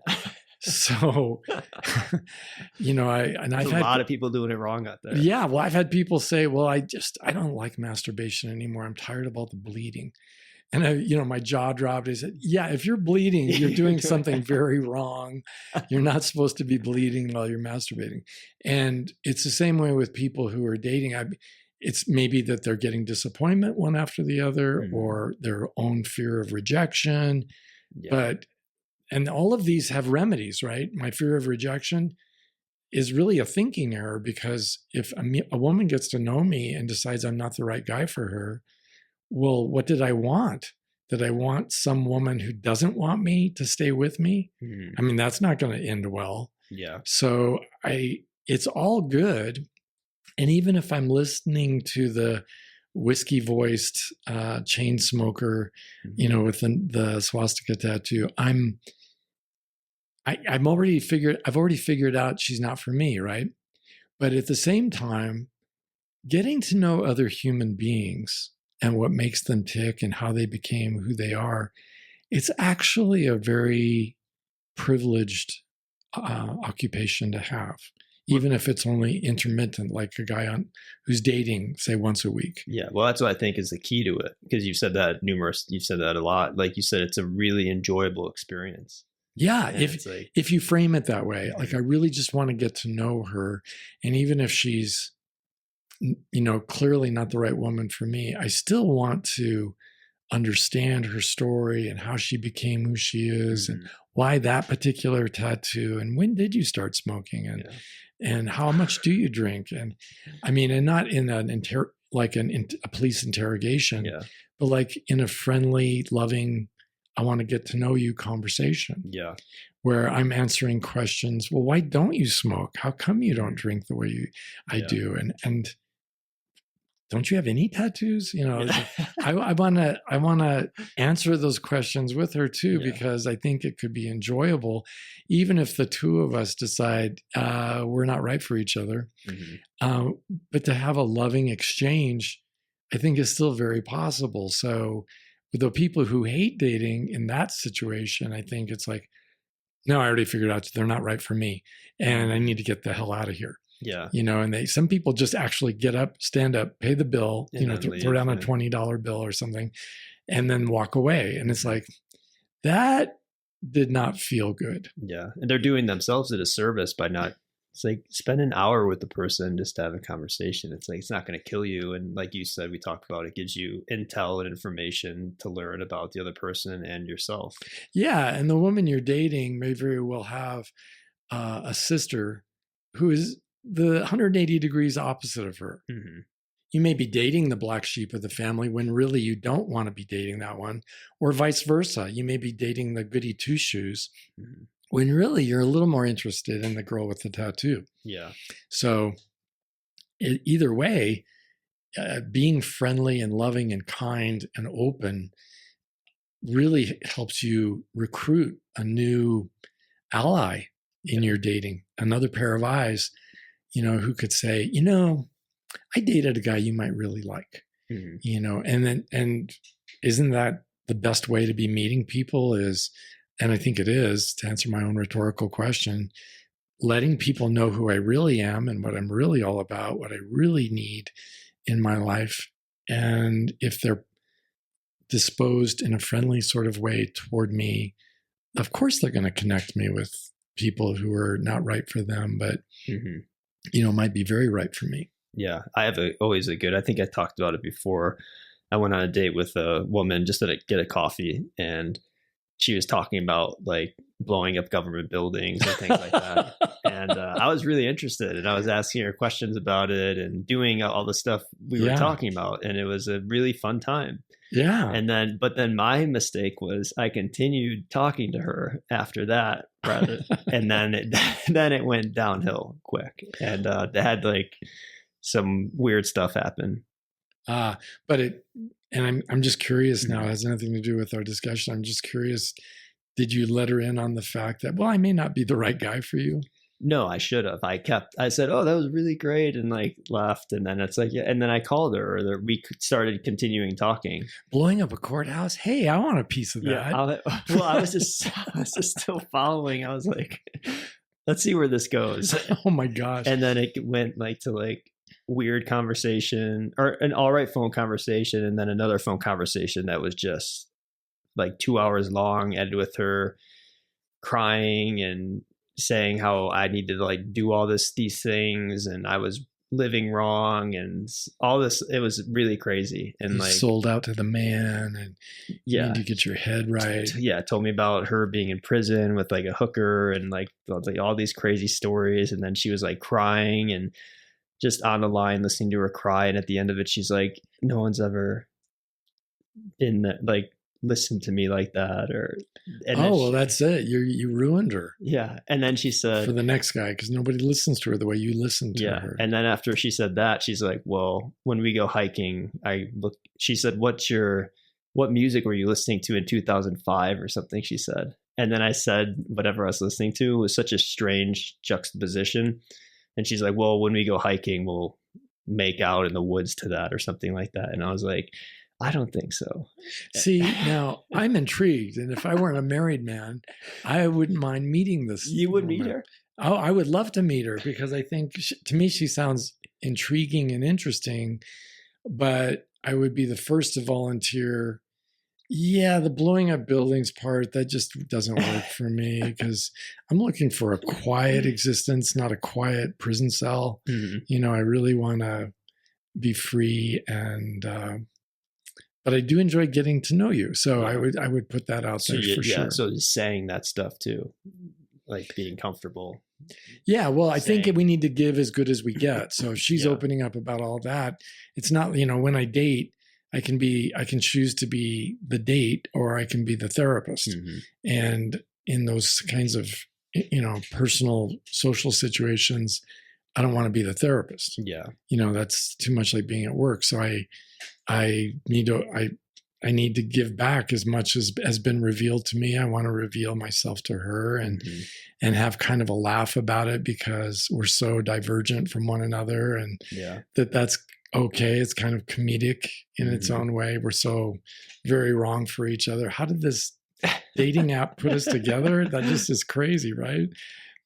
So, I've had a lot of people doing it wrong out there. Yeah. Well, I've had people say, well, I don't like masturbation anymore. I'm tired of all the bleeding. And my jaw dropped. I said, yeah, if you're bleeding, you're doing something very wrong. You're not supposed to be bleeding while you're masturbating. And it's the same way with people who are dating. It's maybe that they're getting disappointment one after the other, mm-hmm. or their own fear of rejection. Yeah. And all of these have remedies, right? My fear of rejection is really a thinking error, because if a woman gets to know me and decides I'm not the right guy for her, well, what did I want? Did I want some woman who doesn't want me to stay with me? I mean, that's not going to end well. Yeah. So it's all good. And even if I'm listening to the whiskey voiced chain smoker, with the swastika tattoo, I've already figured out she's not for me, right? But at the same time, getting to know other human beings and what makes them tick and how they became who they are, it's actually a very privileged occupation to have, even if it's only intermittent, like a guy who's dating, say, once a week. Yeah, well, that's what I think is the key to it, because you've said that a lot. Like you said, it's a really enjoyable experience. Yeah, if you frame it that way, like I really just want to get to know her, and even if she's clearly not the right woman for me, I still want to understand her story and how she became who she is and why that particular tattoo and when did you start smoking and how much do you drink, and I mean, and not in a police interrogation, but like in a friendly, loving, I want to get to know you conversation. Yeah. Where I'm answering questions. Well, why don't you smoke? How come you don't drink the way I do? And don't you have any tattoos? I want to answer those questions with her too, because I think it could be enjoyable, even if the two of us decide we're not right for each other. But to have a loving exchange, I think is still very possible. So with the people who hate dating in that situation, I think it's like, no, I already figured out they're not right for me and I need to get the hell out of here. Yeah. And some people just actually get up, stand up, pay the bill, throw down a $20 bill or something and then walk away. And it's like, that did not feel good. Yeah. And they're doing themselves a disservice by not, it's like spend an hour with the person just to have a conversation. It's like, it's not going to kill you. And like you said, we talked about, it gives you intel and information to learn about the other person and yourself. Yeah. And the woman you're dating may very well have a sister who is the 180 degrees opposite of her. You may be dating the black sheep of the family when really you don't want to be dating that one, or vice versa. You may be dating the goody two shoes when really you're a little more interested in the girl with the tattoo. Yeah. So either way, being friendly and loving and kind and open really helps you recruit a new ally in your dating, another pair of eyes, who could say, I dated a guy you might really like, and isn't that the best way to be meeting people is, and I think it is, to answer my own rhetorical question, letting people know who I really am and what I'm really all about, what I really need in my life. And if they're disposed in a friendly sort of way toward me, of course they're going to connect me with people who are not right for them, but might be very right for me. Yeah, I have always a good, I think I talked about it before. I went on a date with a woman just to get a coffee, and she was talking about like blowing up government buildings and things like that. And I was really interested, and I was asking her questions about it and doing all the stuff we were talking about. And it was a really fun time. Yeah. But then my mistake was I continued talking to her after that, and then it went downhill quick, and they had like some weird stuff happen. And I'm just curious now, it has nothing to do with our discussion. I'm just curious, did you let her in on the fact that, well, I may not be the right guy for you? No, I should have. I said, oh, that was really great, and like left. And then it's like, yeah. And then I called her, or we started continuing talking. Blowing up a courthouse? Hey, I want a piece of that. Yeah, I was just still following. I was like, let's see where this goes. Oh my gosh. And then it went like to like weird conversation, or an all right phone conversation, and then another phone conversation that was just like 2 hours long, ended with her crying and saying how I needed to like do all these things, and I was living wrong, and all this. It was really crazy, and you like sold out to the man, and you need to get your head right. Yeah, told me about her being in prison with like a hooker, and like all these crazy stories. And then she was like crying and just on the line listening to her cry, and at the end of it, she's like, no one's ever like listen to me like that, or well, that's it. You ruined her. Yeah. And then she said for the next guy, because nobody listens to her the way you listen to her. And then after she said that, she's like, well, when we go hiking, she said, what music were you listening to in 2005 or something, she said. And then I said whatever I was listening to. Was such a strange juxtaposition. And she's like, well, when we go hiking, we'll make out in the woods to that or something like that. And I was like, I don't think so. See, now I'm intrigued. And if I weren't a married man, I wouldn't mind meeting this. You would meet her? Oh, I would love to meet her, because I think to me, she sounds intriguing and interesting, but I would be the first to volunteer. Yeah, the blowing up buildings part, that just doesn't work for me, because I'm looking for a quiet existence, not a quiet prison cell. Mm-hmm. I really want to be free, and but I do enjoy getting to know you. So I would put that out there for sure. So just saying that stuff too, like being comfortable. Yeah, well, I think we need to give as good as we get. So if she's opening up about all that, it's not, when I date, I can choose to be the date, or I can be the therapist. Mm-hmm. And in those kinds of, personal social situations, I don't want to be the therapist. Yeah. That's too much like being at work. So I need to give back as much as has been revealed to me. I want to reveal myself to her, and mm-hmm. and have kind of a laugh about it, because we're so divergent from one another, and that's okay. It's kind of comedic in its own way. We're so very wrong for each other. How did this dating app put us together? That just is crazy, right?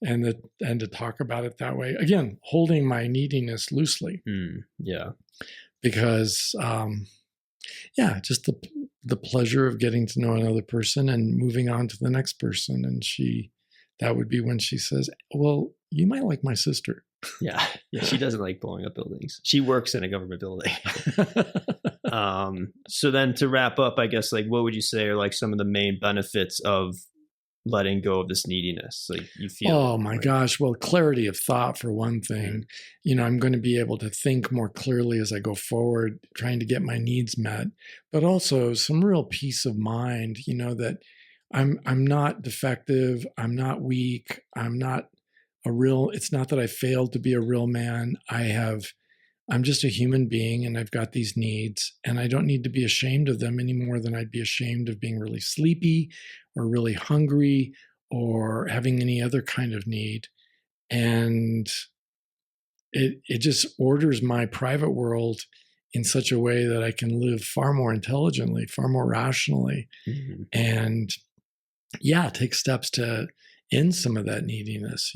And to talk about it that way, again, holding my neediness loosely. Because just the pleasure of getting to know another person and moving on to the next person. And that would be when she says, well, you might like my sister. Yeah. She doesn't like blowing up buildings. She works in a government building. So then to wrap up, I guess, like, what would you say are like some of the main benefits of letting go of this neediness? Like, you feel, oh my gosh, well, clarity of thought for one thing. Mm-hmm. I'm going to be able to think more clearly as I go forward, trying to get my needs met, but also some real peace of mind, that I'm not defective, I'm not weak, it's not that I failed to be a real man. I'm just a human being, and I've got these needs, and I don't need to be ashamed of them any more than I'd be ashamed of being really sleepy or really hungry or having any other kind of need. And it just orders my private world in such a way that I can live far more intelligently, far more rationally, mm-hmm. and take steps to end some of that neediness,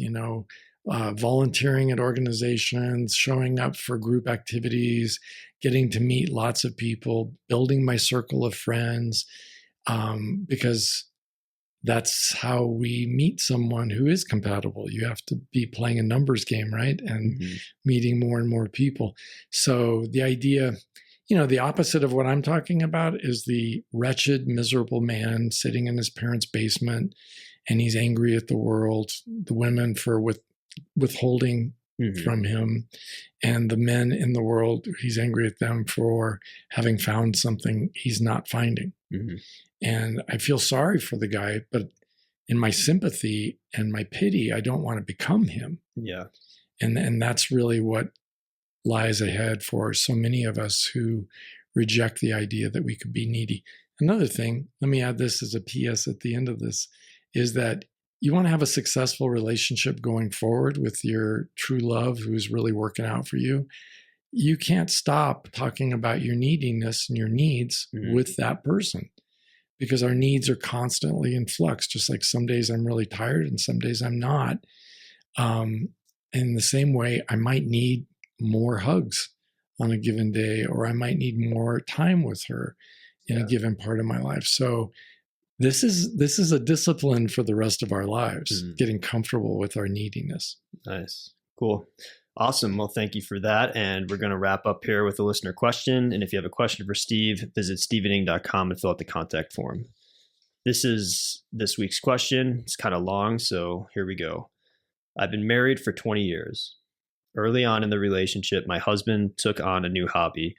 volunteering at organizations, showing up for group activities, getting to meet lots of people, building my circle of friends, because that's how we meet someone who is compatible. You have to be playing a numbers game, right? And mm-hmm. meeting more and more people. So the idea, the opposite of what I'm talking about is the wretched, miserable man sitting in his parents' basement, and he's angry at the world, the women for withholding mm-hmm. from him, and the men in the world, he's angry at them for having found something he's not finding. Mm-hmm. And I feel sorry for the guy, but in my sympathy and my pity, I don't want to become him. Yeah. And that's really what lies ahead for so many of us who reject the idea that we could be needy. Another thing, let me add this as a PS at the end of this, is that you want to have a successful relationship going forward with your true love who's really working out for you. You can't stop talking about your neediness and your needs mm-hmm. with that person, because our needs are constantly in flux. Just like some days I'm really tired and some days I'm not. In the same way, I might need more hugs on a given day, or I might need more time with her in a given part of my life. So this is a discipline for the rest of our lives, mm-hmm. getting comfortable with our neediness. Nice. Cool. Awesome. Well, thank you for that. And we're going to wrap up here with a listener question. And if you have a question for Steve, visit stevening.com and fill out the contact form. This is this week's question. It's kind of long, so here we go. I've been married for 20 years. Early on in the relationship, my husband took on a new hobby,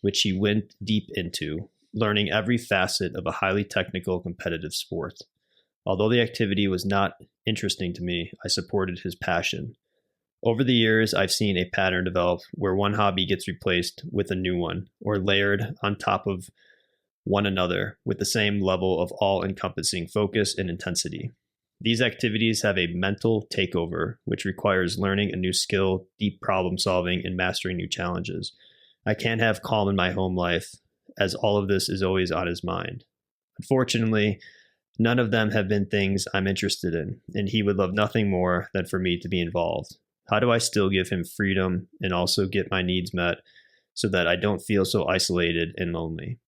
which he went deep into, learning every facet of a highly technical competitive sport. Although the activity was not interesting to me, I supported his passion. Over the years, I've seen a pattern develop where one hobby gets replaced with a new one, or layered on top of one another with the same level of all-encompassing focus and intensity. These activities have a mental takeover, which requires learning a new skill, deep problem solving, and mastering new challenges. I can't have calm in my home life, as all of this is always on his mind. Unfortunately, none of them have been things I'm interested in, and he would love nothing more than for me to be involved. How do I still give him freedom and also get my needs met so that I don't feel so isolated and lonely?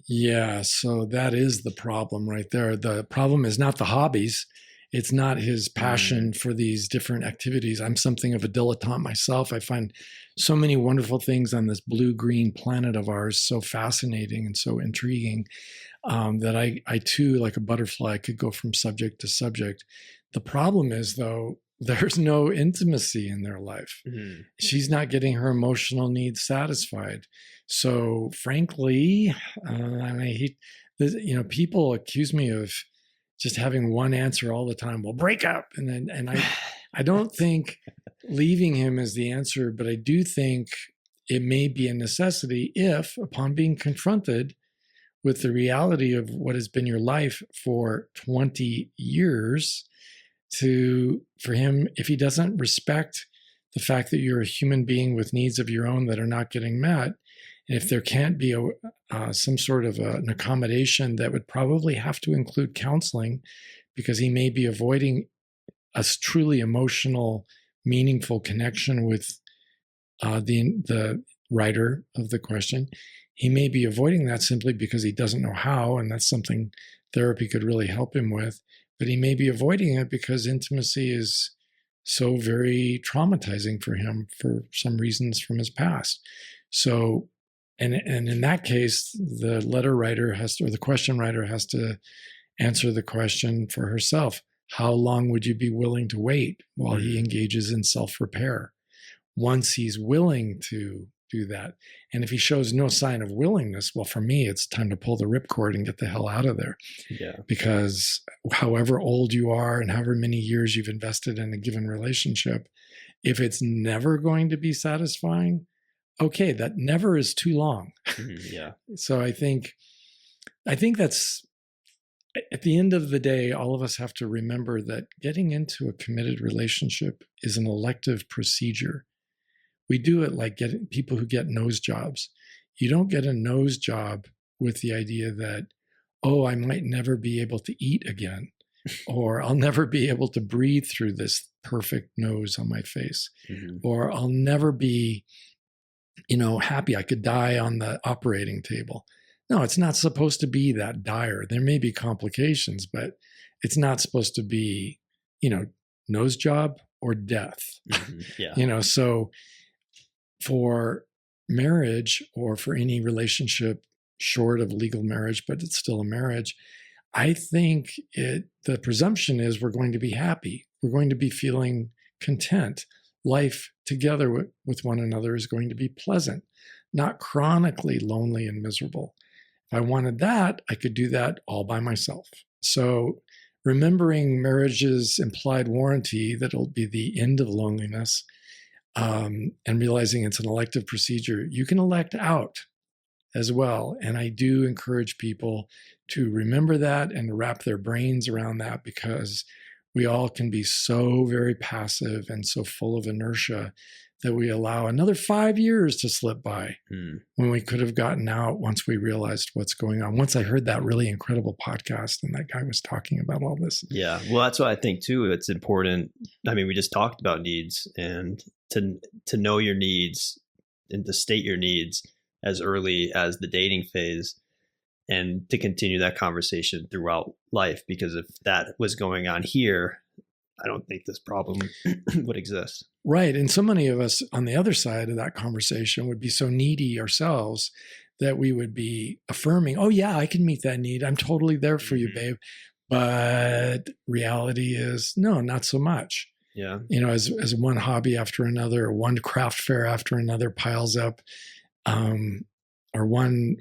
Yeah, so that is the problem right there. The problem is not the hobbies. It's not his passion for these different activities. I'm something of a dilettante myself. I find so many wonderful things on this blue-green planet of ours so fascinating and so intriguing that I too, like a butterfly, could go from subject to subject. The problem is, though, there's no intimacy in their life. Mm-hmm. She's not getting her emotional needs satisfied. So, frankly, people accuse me of just having one answer all the time. Well, break up, and I don't think leaving him is the answer, but I do think it may be a necessity if, upon being confronted with the reality of what has been your life for 20 years, for him, if he doesn't respect the fact that you're a human being with needs of your own that are not getting met, and if there can't be some sort of an accommodation that would probably have to include counseling, because he may be avoiding a truly emotional, meaningful connection with the writer of the question. He may be avoiding that simply because he doesn't know how, and that's something therapy could really help him with. But he may be avoiding it because intimacy is so very traumatizing for him for some reasons from his past. So, and in that case, the letter writer or the question writer has to answer the question for herself. How long would you be willing to wait while he engages in self-repair? Once he's willing to do that, and if he shows no sign of willingness, well, for me, it's time to pull the ripcord and get the hell out of there. Yeah. Because however old you are and however many years you've invested in a given relationship, if it's never going to be satisfying, okay, that never is too long. Yeah. So I think that's, at the end of the day, all of us have to remember that getting into a committed relationship is an elective procedure. We do it like getting people who get nose jobs. You don't get a nose job with the idea that, oh, I might never be able to eat again, or I'll never be able to breathe through this perfect nose on my face, or I'll never be, happy. I could die on the operating table. No, it's not supposed to be that dire. There may be complications, but it's not supposed to be, nose job or death. Yeah. So for marriage, or for any relationship short of legal marriage, but it's still a marriage, I think the presumption is we're going to be happy. We're going to be feeling content. Life together with one another is going to be pleasant, not chronically lonely and miserable. If I wanted that, I could do that all by myself. So remembering marriage's implied warranty that it'll be the end of loneliness, and realizing it's an elective procedure, you can elect out as well. And I do encourage people to remember that and wrap their brains around that, because we all can be so very passive and so full of inertia that we allow another 5 years to slip by when we could have gotten out once we realized what's going on. Once I heard that really incredible podcast and that guy was talking about all this. Yeah. Well, that's what I think too. It's important. I mean, we just talked about needs, and to know your needs and to state your needs as early as the dating phase, and to continue that conversation throughout life. Because if that was going on here, I don't think this problem would exist. Right. And so many of us on the other side of that conversation would be so needy ourselves that we would be affirming, oh yeah, I can meet that need. I'm totally there for you, babe. But reality is, no, not so much. Yeah. As one hobby after another, or one craft fair after another piles up, or one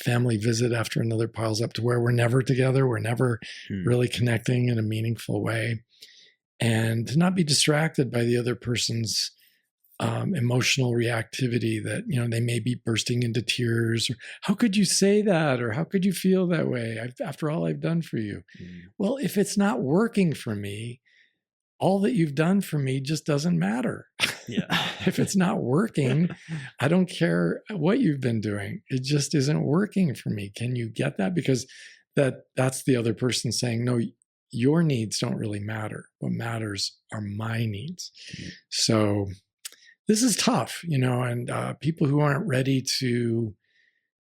family visit after another piles up to where we're never together. We're never really connecting in a meaningful way. And to not be distracted by the other person's emotional reactivity that, they may be bursting into tears, or how could you say that? Or how could you feel that way after all I've done for you? Well, if it's not working for me, all that you've done for me just doesn't matter. Yeah. If it's not working, I don't care what you've been doing. It just isn't working for me. Can you get that? Because that's the other person saying, no, your needs don't really matter. What matters are my needs. So this is tough, and people who aren't ready to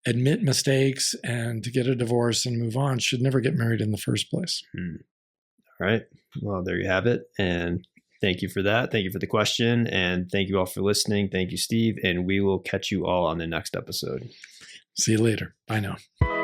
admit mistakes and to get a divorce and move on should never get married in the first place. All right. Well, there you have it. And thank you for that. Thank you for the question. And thank you all for listening. Thank you, Steve. And we will catch you all on the next episode. See you later. Bye now.